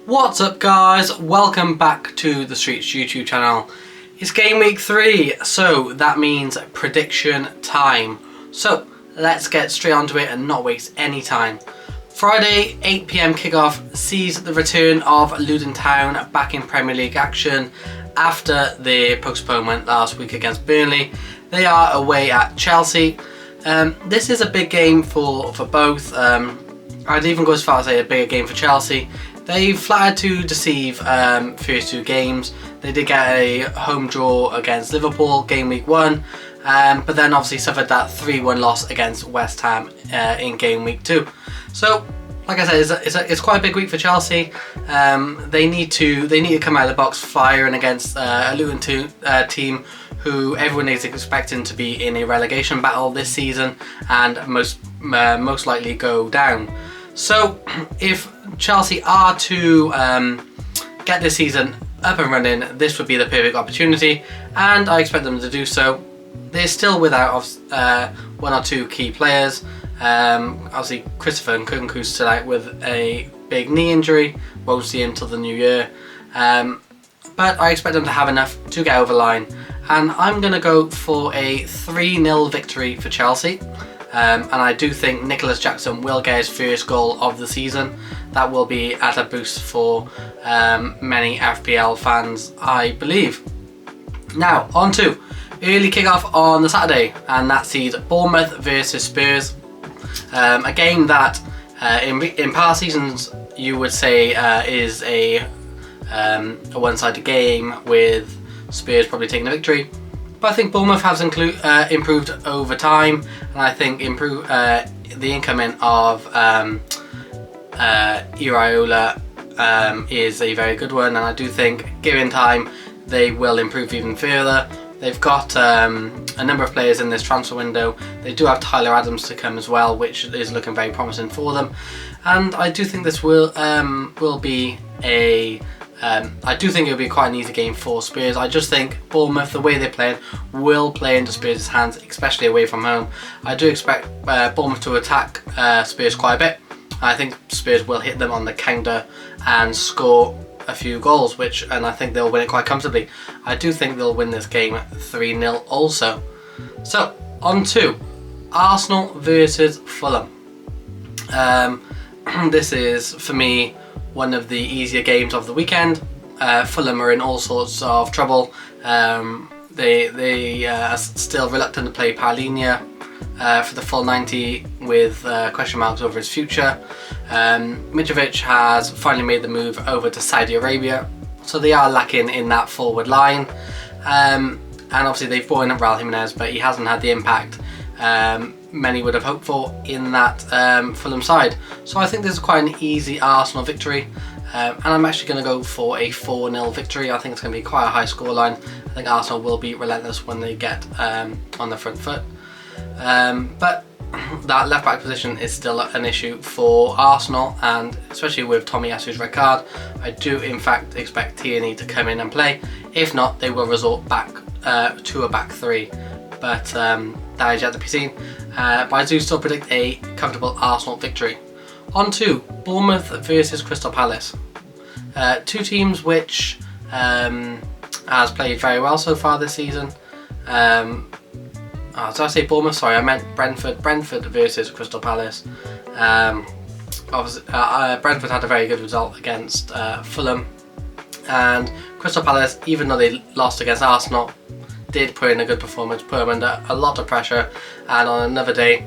What's up guys, welcome back to the Streets YouTube channel. It's game week 3, so that means prediction time. So let's get straight onto it and not waste any time. Friday 8 PM kickoff sees the return of Luton Town back in Premier League action after the postponement last week against Burnley. They are away at Chelsea. This is a big game for both. I'd even go as far as say a bigger game for Chelsea. They flattered to deceive first two games. They did get a home draw against Liverpool game week 1, but then obviously suffered that 3-1 loss against West Ham in game week 2. So, like I said, it's quite a big week for Chelsea. They need to come out of the box firing against a Luton team who everyone is expecting to be in a relegation battle this season and most likely go down. So if Chelsea are to get this season up and running, this would be the perfect opportunity, and I expect them to do so. They're still without one or two key players. Obviously Christopher Nkunku's still out with a big knee injury, won't see him till the new year, but I expect them to have enough to get over the line, and I'm going to go for a 3-0 victory for Chelsea. And I do think Nicholas Jackson will get his first goal of the season. That will be at a boost for many FPL fans, I believe. Now, on to early kickoff on the Saturday, and that sees Bournemouth versus Spurs. A game that in past seasons you would say is a one-sided game with Spurs probably taking the victory. But I think Bournemouth has improved over time, and I think the incoming of Iraola is a very good one, and I do think given time they will improve even further. They've got a number of players in this transfer window. They do have Tyler Adams to come as well, which is looking very promising for them, and I do think this will be a I do think it'll be quite an easy game for Spurs. I just think Bournemouth, the way they're playing, will play into Spurs' hands, especially away from home. I do expect Bournemouth to attack Spurs quite a bit. I think Spurs will hit them on the counter and score a few goals, and I think they'll win it quite comfortably. I do think they'll win this game 3-0 also. So, on to Arsenal versus Fulham. This is, for me, one of the easier games of the weekend. Fulham are in all sorts of trouble. They are still reluctant to play Palhinha for the full 90 with question marks over his future. Mitrovic has finally made the move over to Saudi Arabia, so they are lacking in that forward line. And obviously they've brought in Raul Jimenez, but he hasn't had the impact many would have hoped for in that Fulham side. So I think this is quite an easy Arsenal victory, and I'm actually going to go for a 4-0 victory. I think it's going to be quite a high scoreline. I think Arsenal will be relentless when they get on the front foot, but that left back position is still an issue for Arsenal, and especially with Tomiyasu's red card, I do in fact expect Tierney to come in and play. If not, they will resort back to a back three, but that is yet to be seen. But I do still predict a comfortable Arsenal victory. On to Bournemouth versus Crystal Palace. Two teams which has played very well so far this season. Did I say Bournemouth? Sorry, I meant Brentford. Brentford versus Crystal Palace. Obviously, Brentford had a very good result against Fulham, and Crystal Palace, even though they lost against Arsenal, did put in a good performance, put them under a lot of pressure, and on another day,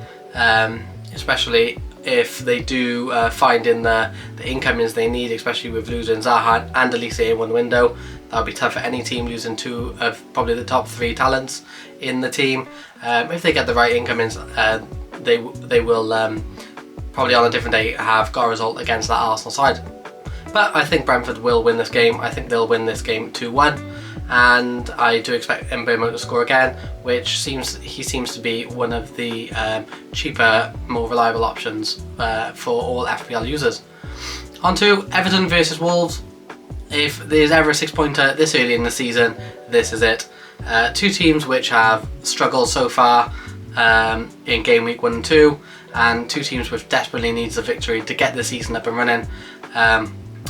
especially if they do find in the incomings they need, especially with losing Zaha and Elise in one window, that would be tough for any team, losing two of probably the top 3 talents in the team. If they get the right incomings, they will probably on a different day have got a result against that Arsenal side. But I think Brentford will win this game. I think they'll win this game 2-1. And I do expect Mbeumo to score again, which he seems to be one of the cheaper, more reliable options for all FPL users. On to Everton versus Wolves. If there's ever a 6-pointer this early in the season, this is it. Two teams which have struggled so far in game week 1 and 2, and two teams which desperately needs a victory to get the season up and running.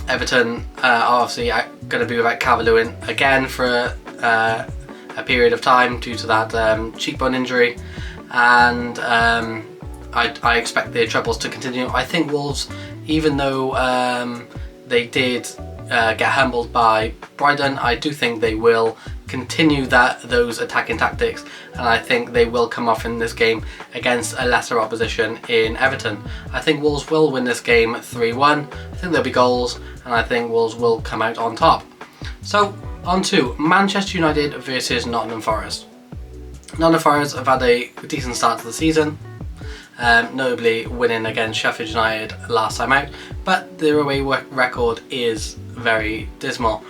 Everton are obviously going to be without Calvert-Lewin again for a period of time due to that cheekbone injury, and I expect their troubles to continue. I think Wolves, even though they did get humbled by Brighton, I do think they will continue those attacking tactics, and I think they will come off in this game against a lesser opposition in Everton. I think Wolves will win this game 3-1. I think there'll be goals, and I think Wolves will come out on top. So on to Manchester United versus Nottingham Forest. Nottingham Forest have had a decent start to the season, notably winning against Sheffield United last time out, but their away record is very dismal.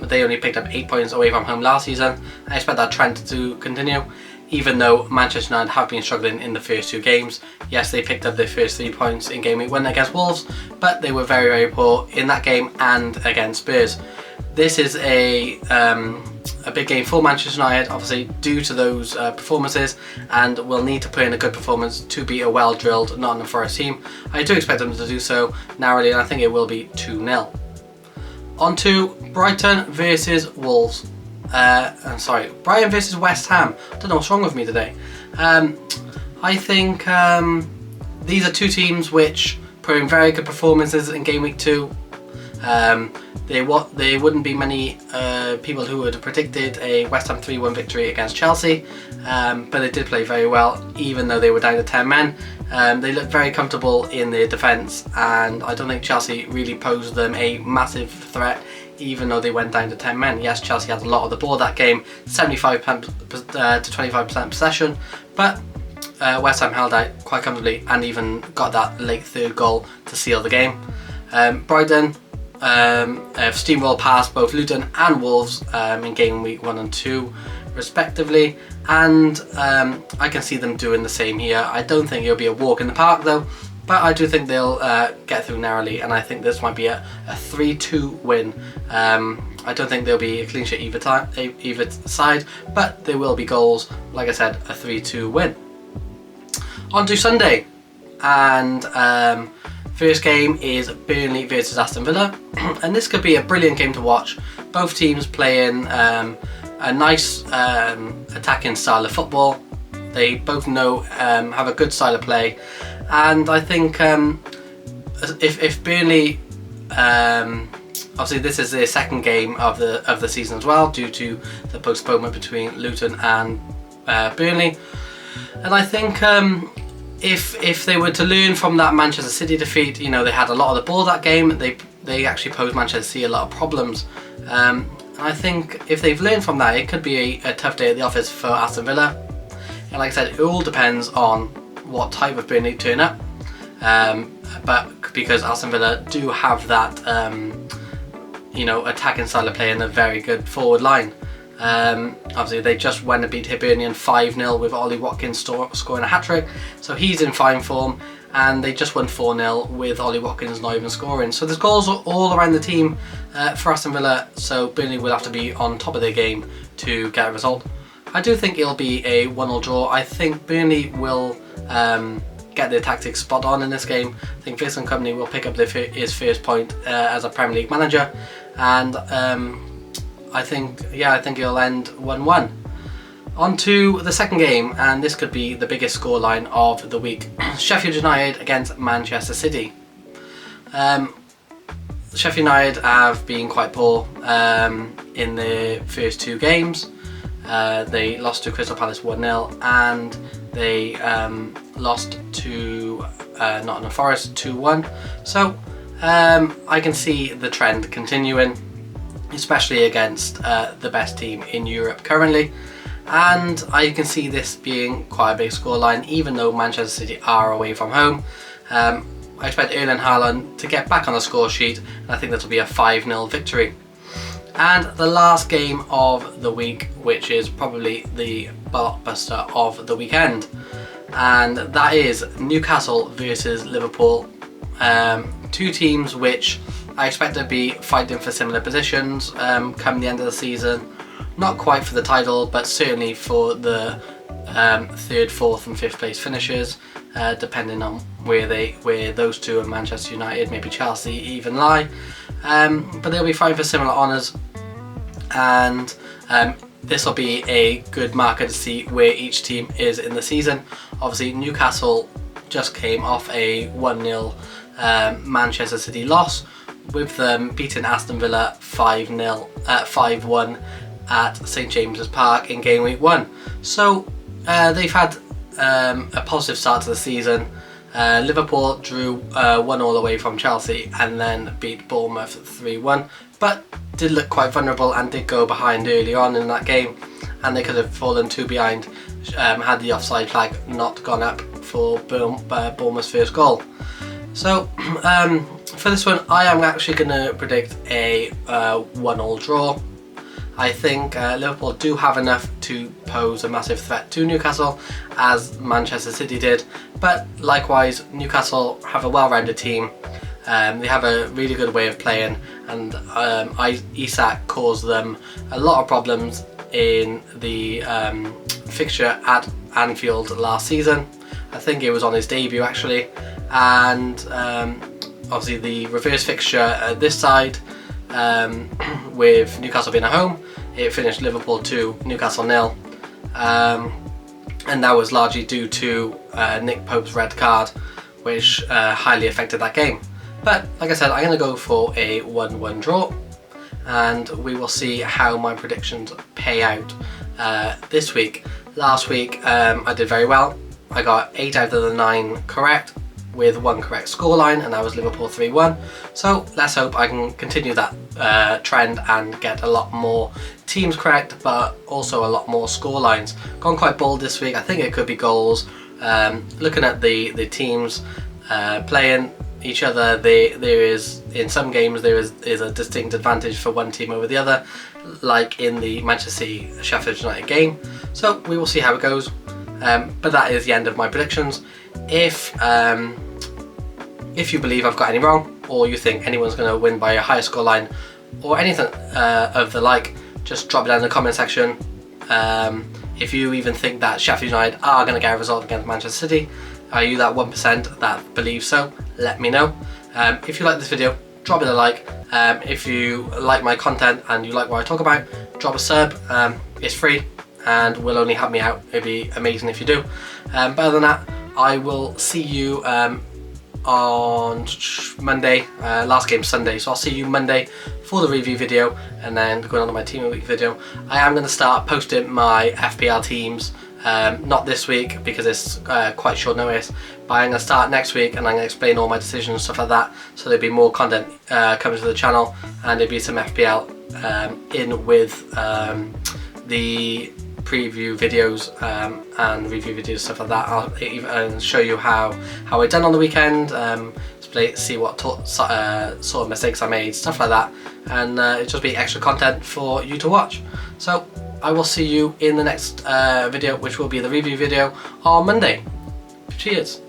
They only picked up 8 points away from home last season. I expect that trend to continue, even though Manchester United have been struggling in the first 2 games. Yes, they picked up their first 3 points in game week 1 against Wolves, but they were very, very poor in that game and against Spurs. This is a big game for Manchester United, obviously due to those performances, and will need to put in a good performance to beat a well-drilled Nottingham Forest team. I do expect them to do so narrowly, and I think it will be 2-0. On to Brighton versus Wolves. Brighton versus West Ham. I don't know what's wrong with me today. I think these are 2 teams which put in very good performances in game week 2. There wouldn't be many people who would have predicted a West Ham 3-1 victory against Chelsea, but they did play very well even though they were down to 10 men. They looked very comfortable in their defence, and I don't think Chelsea really posed them a massive threat even though they went down to 10 men. Yes, Chelsea had a lot of the ball that game, 75% to 25% possession, but West Ham held out quite comfortably and even got that late 3rd goal to seal the game. Brighton have steamrolled past both Luton and Wolves in game week 1 and 2 respectively, and I can see them doing the same here. I don't think it'll be a walk in the park though, but I do think they'll get through narrowly, and I think this might be a 3-2 win. I don't think there'll be a clean sheet either side, but there will be goals. Like I said, a 3-2 win. On to Sunday, and first game is Burnley versus Aston Villa, and this could be a brilliant game to watch. Both teams playing a nice attacking style of football. They both have a good style of play, and I think if Burnley, obviously this is their 2nd game of the season as well due to the postponement between Luton and Burnley, and I think if they were to learn from that Manchester City defeat, they had a lot of the ball that game. They actually posed Manchester City a lot of problems. I think if they've learned from that, it could be a tough day at the office for Aston Villa. And like I said, it all depends on what type of Burnley turn up. But because Aston Villa do have that, attacking style of play and a very good forward line. Obviously they just went and beat Hibernian 5-0 with Ollie Watkins scoring a hat-trick, so he's in fine form, and they just won 4-0 with Ollie Watkins not even scoring. So there's goals all around the team for Aston Villa, so Burnley will have to be on top of their game to get a result. I do think it'll be a 1-1 draw. I think Burnley will get their tactics spot on in this game. I think Vincent Kompany will pick up his first point as a Premier League manager, and I think it'll end 1-1. On to the second game, and this could be the biggest scoreline of the week. Sheffield United against Manchester City. Sheffield United have been quite poor in their first 2 games. They lost to Crystal Palace 1-0, and they lost to Nottingham Forest 2-1. So I can see the trend continuing, especially against the best team in Europe currently, and I can see this being quite a big scoreline even though Manchester City are away from home. I expect Erling Haaland to get back on the score sheet, and I think that'll be a 5-0 victory. And the last game of the week, which is probably the blockbuster of the weekend, and that is Newcastle versus Liverpool. 2 teams which I expect to be fighting for similar positions come the end of the season. Not quite for the title, but certainly for the 3rd, 4th and 5th place finishes, depending on where those 2 and Manchester United, maybe Chelsea even lie. but they'll be fighting for similar honours, and this will be a good marker to see where each team is in the season. Obviously Newcastle just came off a 1-0 Manchester City loss, with them beating Aston Villa 5-1 at St James's Park in game week 1. So they've had a positive start to the season. Liverpool drew 1-1 away from Chelsea and then beat Bournemouth 3-1, but did look quite vulnerable and did go behind early on in that game, and they could have fallen 2 behind had the offside flag not gone up for Bournemouth's first goal. So for this one, I am actually going to predict a 1-1 draw. I think Liverpool do have enough to pose a massive threat to Newcastle, as Manchester City did, but likewise Newcastle have a well-rounded team. They have a really good way of playing, and Isak caused them a lot of problems in the fixture at Anfield last season. I think it was on his debut actually, and obviously the reverse fixture this side, with Newcastle being at home, it finished Liverpool 2, Newcastle 0, and that was largely due to Nick Pope's red card, which highly affected that game. But like I said, I'm going to go for a 1-1 draw, and we will see how my predictions pay out this week. Last week I did very well. I got 8 out of the 9 correct, with 1 correct scoreline, and that was Liverpool 3-1. So let's hope I can continue that trend and get a lot more teams correct, but also a lot more scorelines. Gone quite bold this week. I think it could be goals. Looking at the teams playing each other, there is, in some games there is a distinct advantage for one team over the other, like in the Manchester City Sheffield United game. So we will see how it goes. But that is the end of my predictions. If you believe I've got any wrong, or you think anyone's going to win by a higher scoreline, or anything of the like, just drop it down in the comment section. If you even think that Sheffield United are going to get a result against Manchester City, are you that 1% that believes so? Let me know. If you like this video, drop it a like. If you like my content and you like what I talk about, drop a sub. It's free and will only help me out. It'd be amazing if you do. But other than that, I will see you on Monday. Last game Sunday, so I'll see you Monday for the review video, and then going on to my team of the week video. I am going to start posting my FPL teams, not this week because it's quite short notice, but I'm going to start next week, and I'm going to explain all my decisions and stuff like that, so there'll be more content coming to the channel, and there'll be some FPL in with the preview videos and review videos, stuff like that. I'll even show you how I done on the weekend, see what sort of mistakes I made, stuff like that, and it'll just be extra content for you to watch. So I will see you in the next video, which will be the review video on Monday. Cheers.